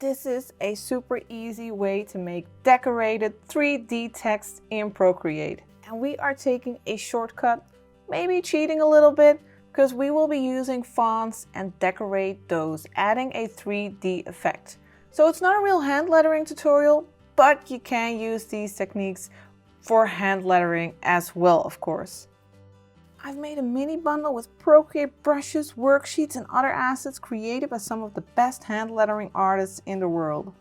This is a super easy way to make decorated 3D text in Procreate. And we are taking a shortcut, maybe cheating a little bit, because we will be using fonts and decorate those, adding a 3D effect. So it's not a real hand lettering tutorial, but you can use these techniques for hand lettering as well, of course. I've made a mini bundle with Procreate brushes, worksheets, and other assets created by some of the best hand lettering artists in the world.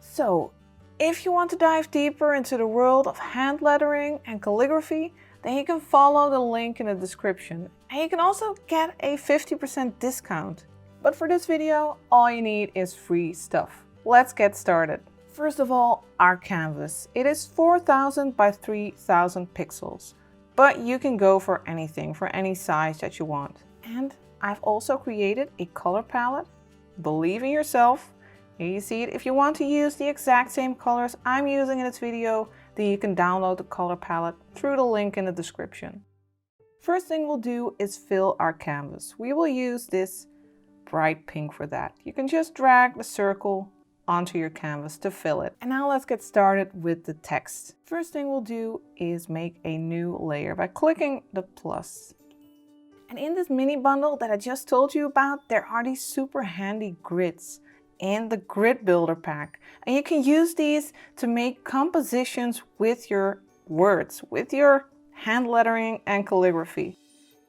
So, if you want to dive deeper into the world of hand lettering and calligraphy, then you can follow the link in the description. And you can also get a 50% discount. But for this video, all you need is free stuff. Let's get started. First of all, our canvas. It is 4000 by 3000 pixels. But you can go for anything, for any size that you want. And I've also created a color palette. Believe in yourself. Here you see it. If you want to use the exact same colors I'm using in this video, then you can download the color palette through the link in the description. First thing we'll do is fill our canvas. We will use this bright pink for that. You can just drag the circle onto your canvas to fill it. And now let's get started with the text. First thing we'll do is make a new layer by clicking the plus. And in this mini bundle that I just told you about, there are these super handy grids in the grid builder pack. And you can use these to make compositions with your words, with your hand lettering and calligraphy.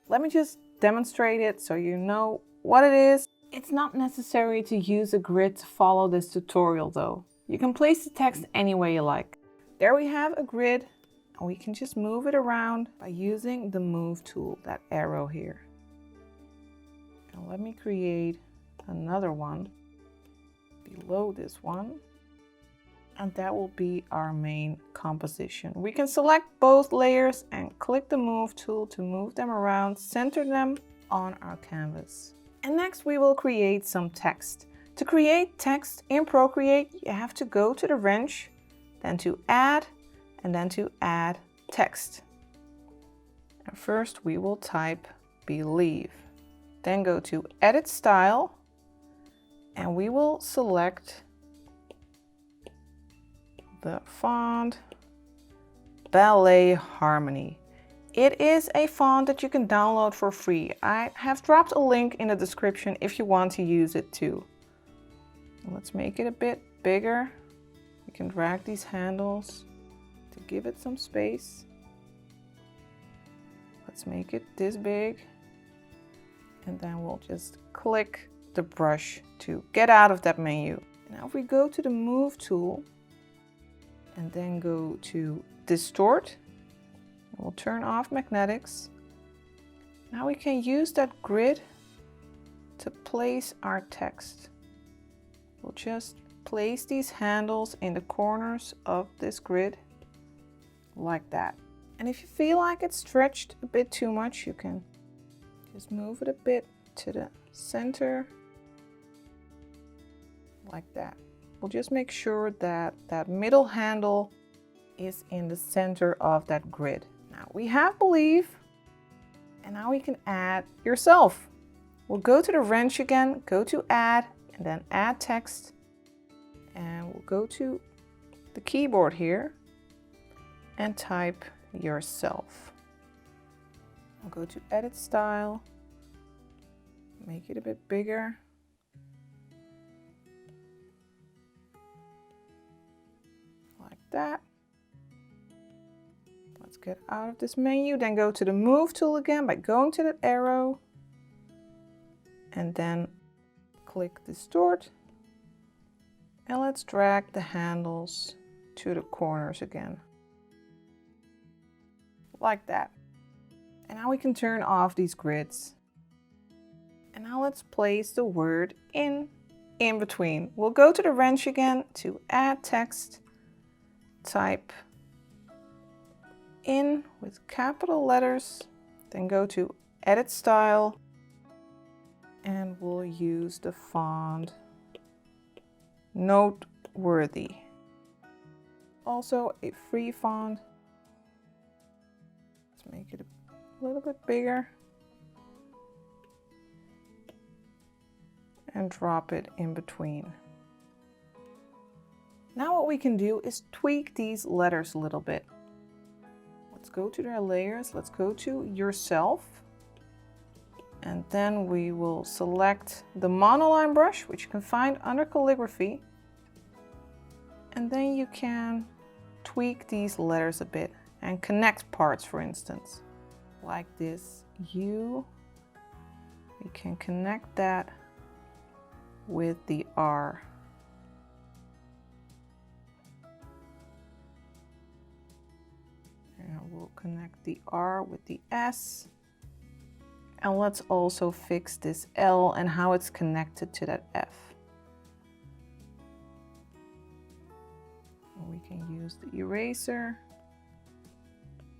Let me just demonstrate it so you know what it is. It's not necessary to use a grid to follow this tutorial though. You can place the text any way you like. There we have a grid, and we can just move it around by using the move tool, that arrow here. Now let me create another one below this one, and that will be our main composition. We can select both layers and click the move tool to move them around, center them on our canvas. And next we will create some text. To create text in Procreate, you have to go to the wrench, then to add, and then to add text. And first we will type believe. Then go to edit style, and we will select the font Ballet Harmony. It is a font that you can download for free. I have dropped a link in the description if you want to use it too. Let's make it a bit bigger. You can drag these handles to give it some space. Let's make it this big. And then we'll just click the brush to get out of that menu. Now if we go to the move tool and then go to distort, we'll turn off magnetics. Now we can use that grid to place our text. We'll just place these handles in the corners of this grid like that. And if you feel like it's stretched a bit too much, you can just move it a bit to the center like that. We'll just make sure that that middle handle is in the center of that grid. Now we have believe, and now we can add yourself. We'll go to the wrench again, go to add, and then add text. And we'll go to the keyboard here and type yourself. We'll go to edit style, make it a bit bigger. Like that. Let's get out of this menu, then go to the move tool again by going to that arrow and then click distort, and let's drag the handles to the corners again like that. And now we can turn off these grids, and now let's place the word in between. We'll go to the wrench again to add text, type in with capital letters, then go to edit style, and we'll use the font Noteworthy. Also a free font. Let's make it a little bit bigger and drop it in between what we can do is tweak these letters a little bit. Let's go to their layers. Let's go to yourself. And then we will select the monoline brush, which you can find under calligraphy. And then you can tweak these letters a bit and connect parts, for instance. Like this U, we can connect that with the R. And we'll connect the R with the S. And let's also fix this L and how it's connected to that F. And we can use the eraser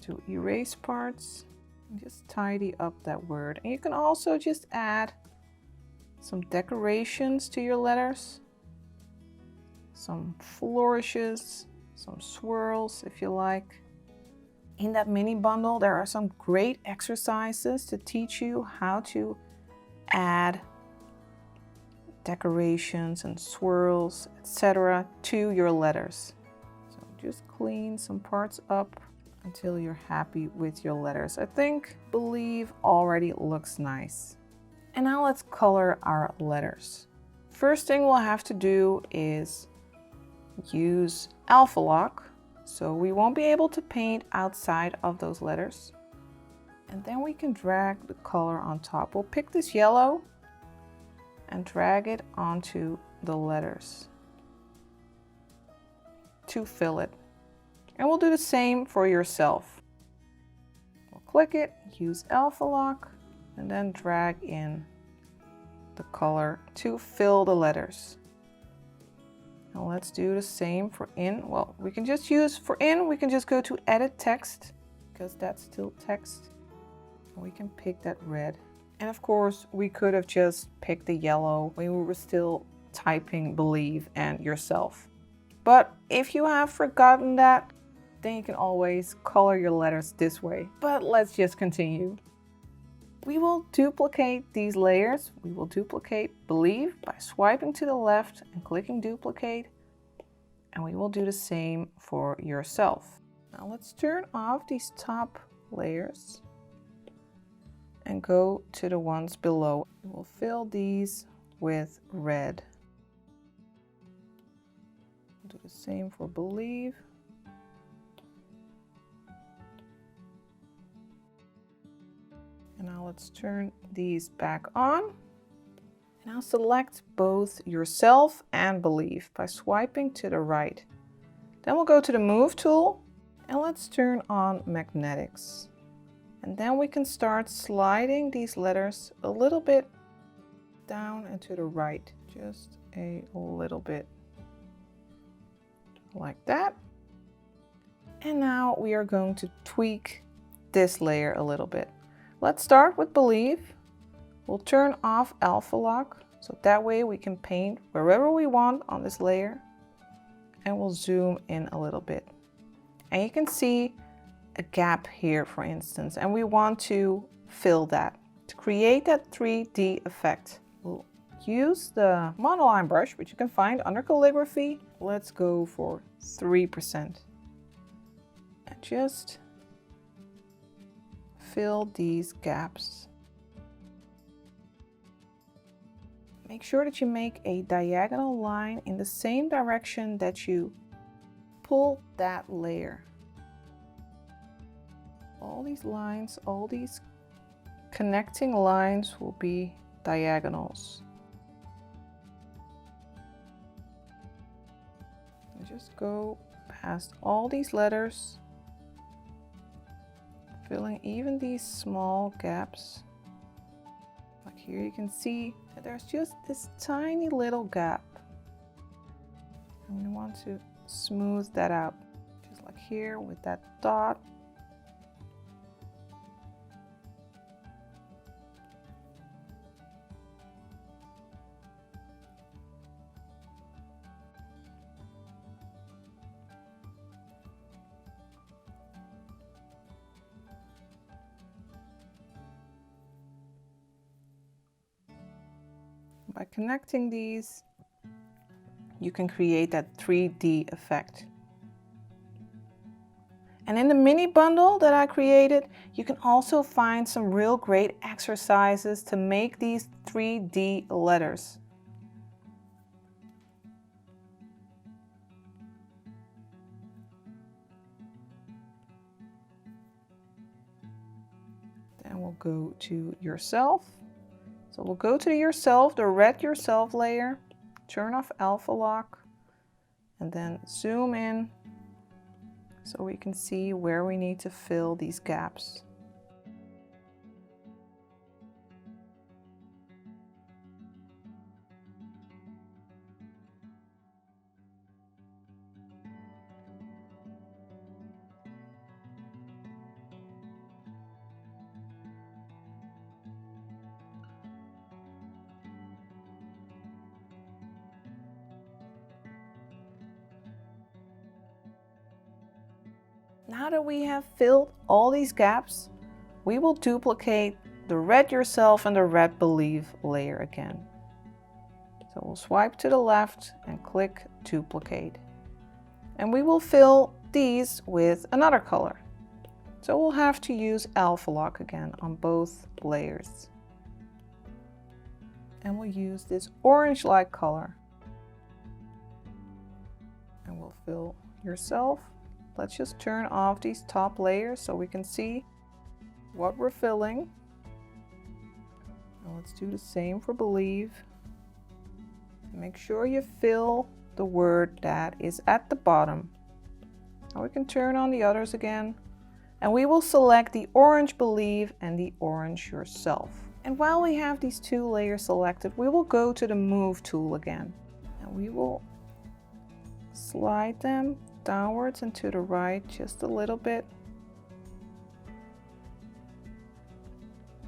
to erase parts and just tidy up that word. And you can also just add some decorations to your letters, some flourishes, some swirls if you like. In that mini bundle, there are some great exercises to teach you how to add decorations and swirls, etc. to your letters. So just clean some parts up until you're happy with your letters. I think Believe already looks nice. And now let's color our letters. First thing we'll have to do is use Alpha Lock. So we won't be able to paint outside of those letters. And then we can drag the color on top. We'll pick this yellow and drag it onto the letters to fill it. And we'll do the same for yourself. We'll click it, use Alpha Lock, and then drag in the color to fill the letters. Now let's do the same for in. Well, we can just use for in, we can just go to edit text because that's still text. And we can pick that red. And of course, we could have just picked the yellow when we were still typing Believe and yourself. But if you have forgotten that, then you can always color your letters this way. But let's just continue. We will duplicate these layers. We will duplicate Believe by swiping to the left and clicking duplicate. And we will do the same for yourself. Now let's turn off these top layers and go to the ones below. We'll fill these with red. Do the same for Believe. And now let's turn these back on. And now select both yourself and Believe by swiping to the right. Then we'll go to the Move tool and let's turn on Magnetics. And then we can start sliding these letters a little bit down and to the right. Just a little bit. Like that. And now we are going to tweak this layer a little bit. Let's start with Believe. We'll turn off Alpha Lock, so that way we can paint wherever we want on this layer. And we'll zoom in a little bit. And you can see a gap here, for instance, and we want to fill that. To create that 3D effect, we'll use the monoline brush, which you can find under calligraphy. Let's go for 3%. And just fill these gaps. Make sure that you make a diagonal line in the same direction that you pull that layer. All these lines, all these connecting lines will be diagonals. And just go past all these letters, filling even these small gaps. Like here you can see that there's just this tiny little gap. And we want to smooth that out. Just like here with that dot. By connecting these, you can create that 3D effect. And in the mini bundle that I created, you can also find some real great exercises to make these 3D letters. Then we'll go to yourself. So we'll go to yourself, the red yourself layer, turn off alpha lock, and then zoom in so we can see where we need to fill these gaps. Now that we have filled all these gaps, we will duplicate the red yourself and the red believe layer again. So we'll swipe to the left and click duplicate. And we will fill these with another color. So we'll have to use alpha lock again on both layers. And we'll use this orange-like color. And we'll fill yourself. Let's just turn off these top layers so we can see what we're filling. And let's do the same for believe. Make sure you fill the word that is at the bottom. Now we can turn on the others again. And we will select the orange believe and the orange yourself. And while we have these two layers selected, we will go to the move tool again. And we will slide them downwards and to the right just a little bit.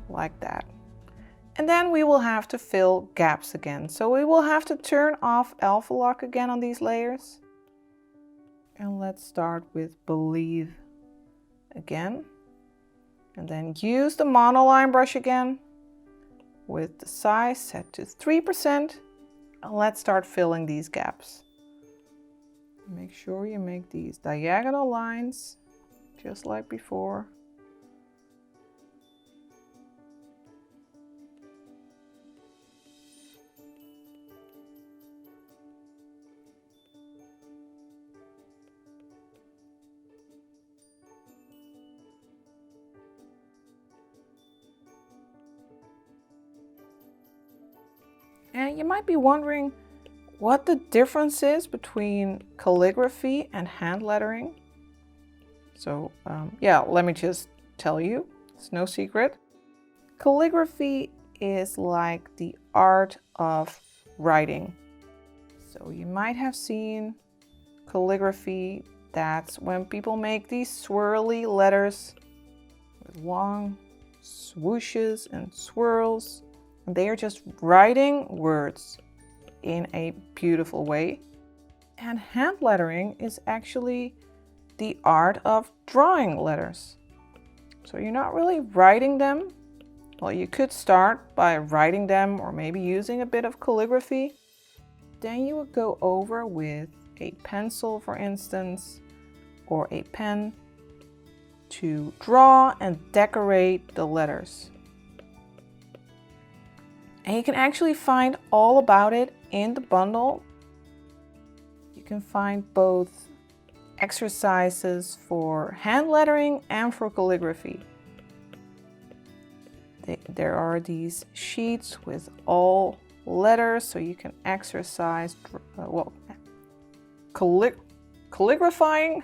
Like that. And then we will have to fill gaps again. So we will have to turn off alpha lock again on these layers. And let's start with believe again. And then use the monoline brush again with the size set to 3%. And let's start filling these gaps. Make sure you make these diagonal lines just like before. And you might be wondering what the difference is between calligraphy and hand lettering. So yeah, let me just tell you, it's no secret. Calligraphy is like the art of writing. So you might have seen calligraphy, that's when people make these swirly letters with long swooshes and swirls. And they are just writing words in a beautiful way. And hand lettering is actually the art of drawing letters. So you're not really writing them. Well, you could start by writing them or maybe using a bit of calligraphy. Then you would go over with a pencil, for instance, or a pen to draw and decorate the letters. And you can actually find all about it in the bundle. You can find both exercises for hand lettering and for calligraphy. There are these sheets with all letters, so you can exercise, calligraphing,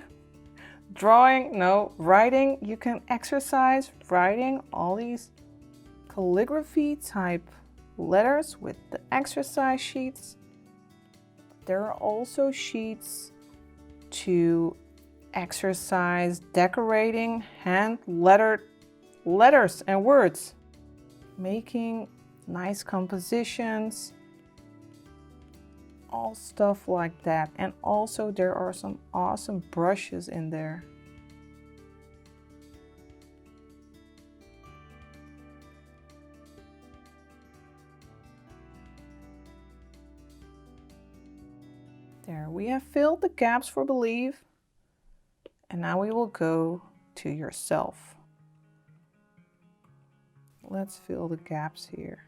drawing, no, writing. You can exercise writing all these calligraphy type letters with the exercise sheets. There are also sheets to exercise decorating hand lettered letters and words, making nice compositions, all stuff like that. And also there are some awesome brushes in there. We have filled the gaps for believe, and now we will go to yourself. Let's fill the gaps here.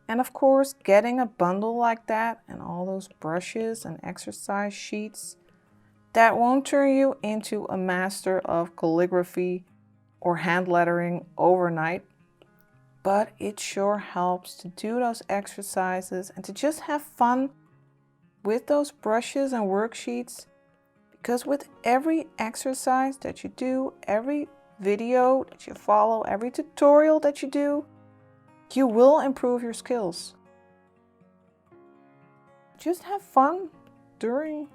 And of course, getting a bundle like that and all those brushes and exercise sheets, that won't turn you into a master of calligraphy or hand lettering overnight, but it sure helps to do those exercises and to just have fun with those brushes and worksheets, because with every exercise that you do, every video that you follow, every tutorial that you do, you will improve your skills. Just have fun during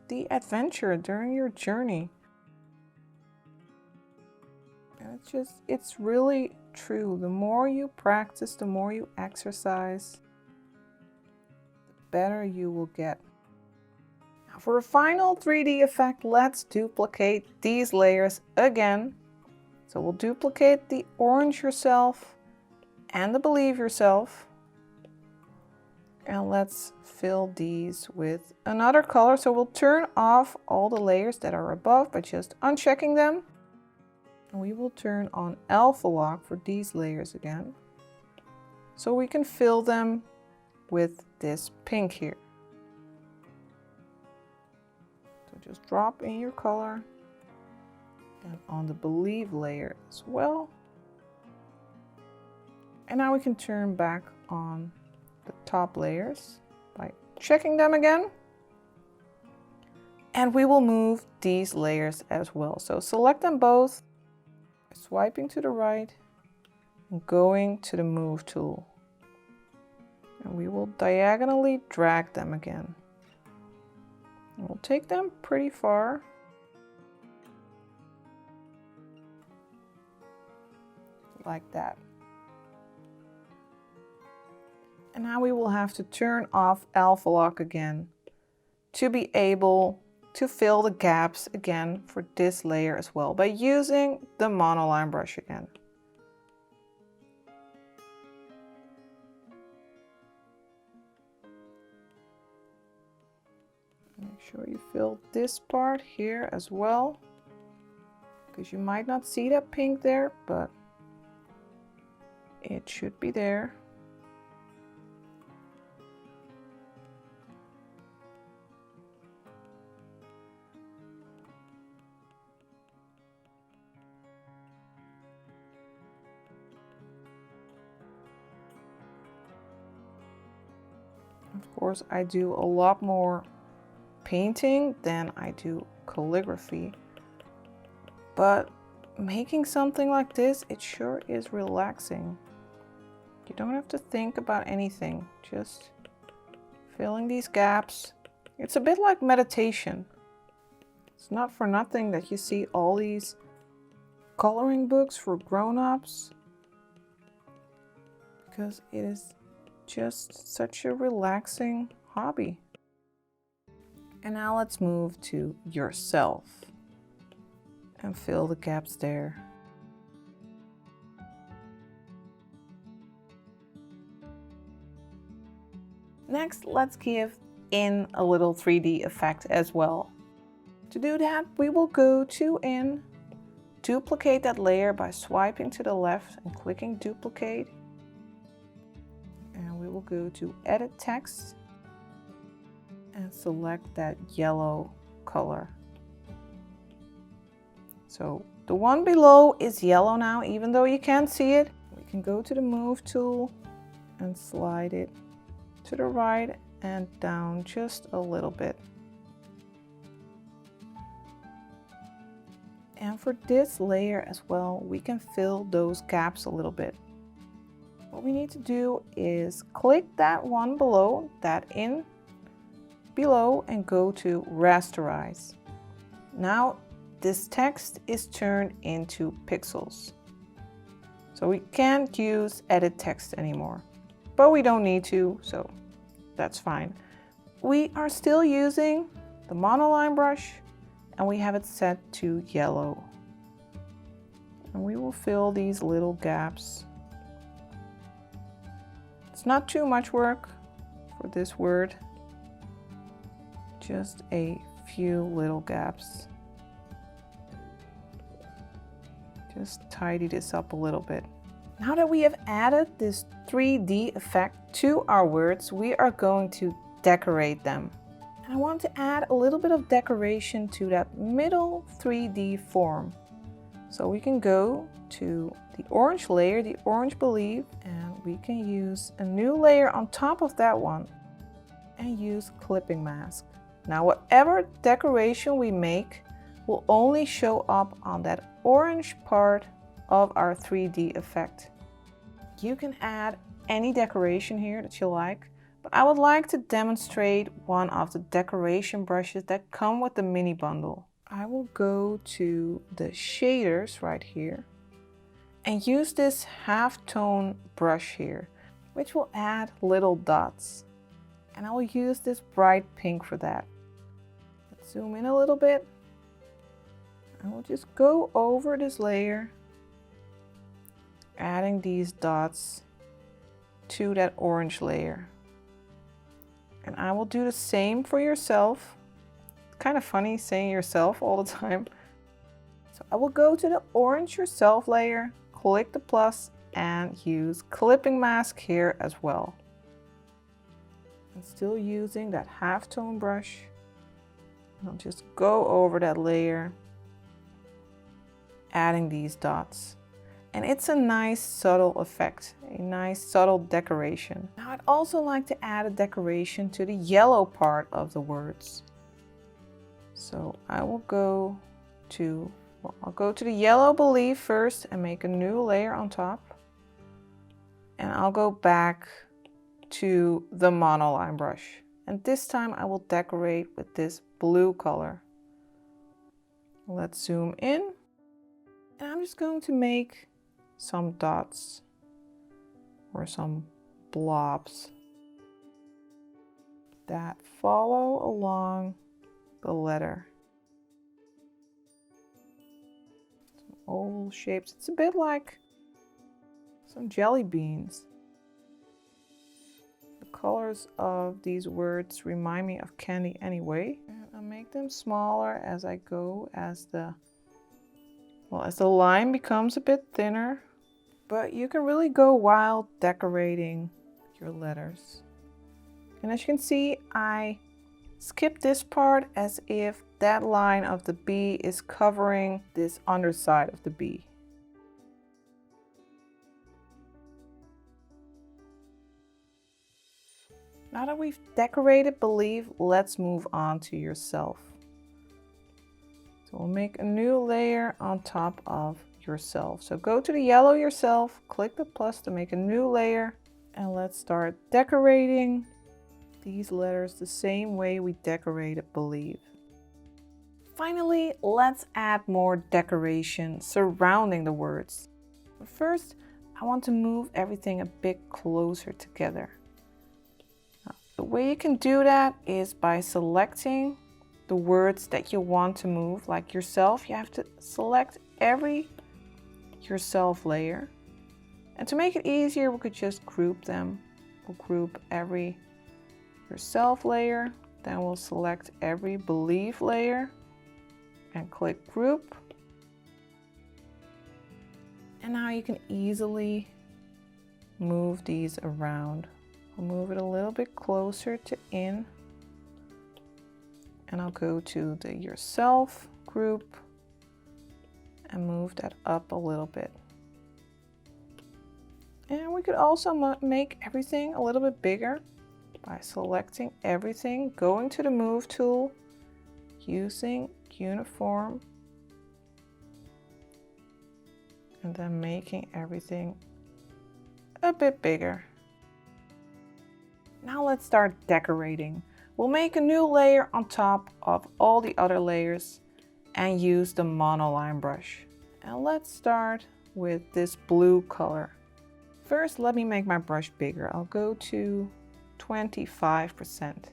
the adventure, during your journey. And it's really true. The more you practice, the more you exercise, the better you will get. Now for a final 3D effect, let's duplicate these layers again. So we'll duplicate the orange yourself and the believe yourself. And let's fill these with another color. So we'll turn off all the layers that are above by just unchecking them. And we will turn on alpha lock for these layers again, so we can fill them with this pink here. So just drop in your color and on the believe layer as well. And now we can turn back on the top layers by checking them again. And we will move these layers as well. So select them both, swiping to the right and going to the move tool. And we will diagonally drag them again. And we'll take them pretty far. Like that. And now we will have to turn off alpha lock again to be able to fill the gaps again for this layer as well by using the monoline brush again. Make sure you fill this part here as well, because you might not see that pink there, but it should be there. Of course, I do a lot more painting than I do calligraphy, but making something like this, it sure is relaxing. You don't have to think about anything, just filling these gaps. It's a bit like meditation. It's not for nothing that you see all these coloring books for grown-ups, because it is just such a relaxing hobby. And now let's move to yourself and fill the gaps there. Next, let's give in a little 3D effect as well. To do that, we will go to in, duplicate that layer by swiping to the left and clicking duplicate. And we will go to edit text and select that yellow color. So the one below is yellow now, even though you can't see it. We can go to the move tool and slide it to the right and down just a little bit. And for this layer as well, we can fill those gaps a little bit. What we need to do is click that one below, that in below, and go to rasterize. Now this text is turned into pixels. So we can't use edit text anymore, but we don't need to, so that's fine. We are still using the monoline brush and we have it set to yellow. And we will fill these little gaps. It's not too much work for this word, just a few little gaps. Just tidy this up a little bit. Now that we have added this 3D effect to our words, we are going to decorate them. And I want to add a little bit of decoration to that middle 3D form. So we can go to the orange layer, the orange believe, and we can use a new layer on top of that one and use clipping mask. Now whatever decoration we make will only show up on that orange part of our 3D effect. You can add any decoration here that you like, but I would like to demonstrate one of the decoration brushes that come with the mini bundle. I will go to the shaders right here and use this half-tone brush here, which will add little dots. And I will use this bright pink for that. Let's zoom in a little bit. I will just go over this layer, adding these dots to that orange layer. And I will do the same for yourself. Kind of funny saying yourself all the time. So I will go to the orange yourself layer, click the plus and use clipping mask here as well. I'm still using that half-tone brush. I'll just go over that layer, adding these dots. And it's a nice subtle effect, a nice subtle decoration. Now I'd also like to add a decoration to the yellow part of the words. So I will go to, I'll go to the yellow believe first and make a new layer on top. And I'll go back to the monoline brush. And this time I will decorate with this blue color. Let's zoom in. And I'm just going to make some dots or some blobs that follow along the letter. Some oval shapes. It's a bit like some jelly beans. The colors of these words remind me of candy anyway. And I'll make them smaller as I go, as the line becomes a bit thinner. But you can really go wild decorating your letters. And as you can see, I skipped this part as if that line of the B is covering this underside of the B. Now that we've decorated believe, let's move on to yourself. So we'll make a new layer on top of yourself. So go to the yellow yourself, click the plus to make a new layer, and let's start decorating these letters the same way we decorated believe. Finally, let's add more decoration surrounding the words. But first, I want to move everything a bit closer together. Now, the way you can do that is by selecting the words that you want to move. Like yourself, you have to select every yourself layer. And to make it easier, we could just group them. We'll group every yourself layer, then we'll select every believe layer and click group. And now you can easily move these around. I'll move it a little bit closer to in. And I'll go to the yourself group and move that up a little bit. And we could also make everything a little bit bigger by selecting everything, going to the move tool, using uniform, and then making everything a bit bigger. Now let's start decorating. We'll make a new layer on top of all the other layers and use the monoline brush. And let's start with this blue color. First, let me make my brush bigger. I'll go to 25%.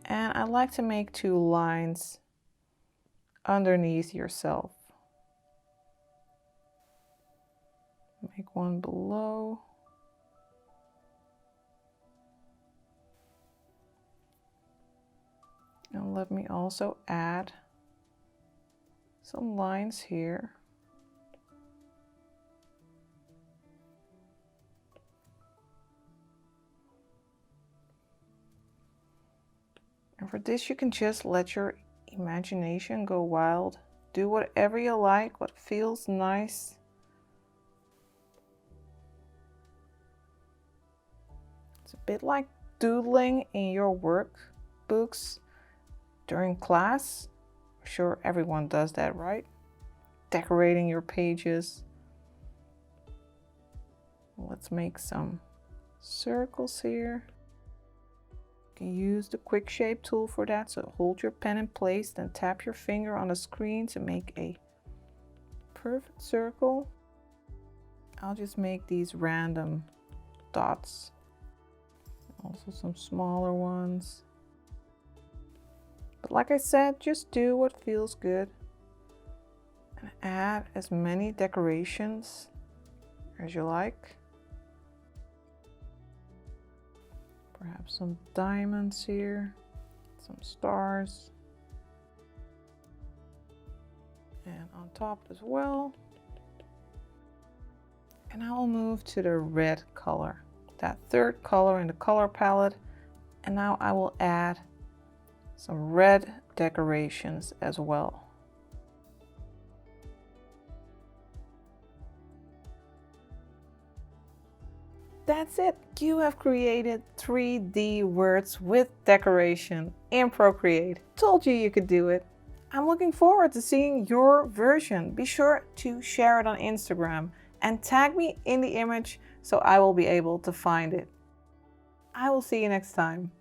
And I like to make 2 lines underneath yourself. Make one below. And let me also add some lines here. And for this, you can just let your imagination go wild. Do whatever you like, what feels nice. It's a bit like doodling in your workbooks during class. I'm sure everyone does that, right? Decorating your pages. Let's make some circles here. You can use the quick shape tool for that. So hold your pen in place, then tap your finger on the screen to make a perfect circle. I'll just make these random dots. Also some smaller ones. But like I said, just do what feels good. And add as many decorations as you like. Perhaps some diamonds here, some stars. And on top as well. And I will move to the red color, that third color in the color palette. And now I will add some red decorations as well. That's it. You have created 3D words with decoration in Procreate. Told you you could do it. I'm looking forward to seeing your version. Be sure to share it on Instagram and tag me in the image so I will be able to find it. I will see you next time.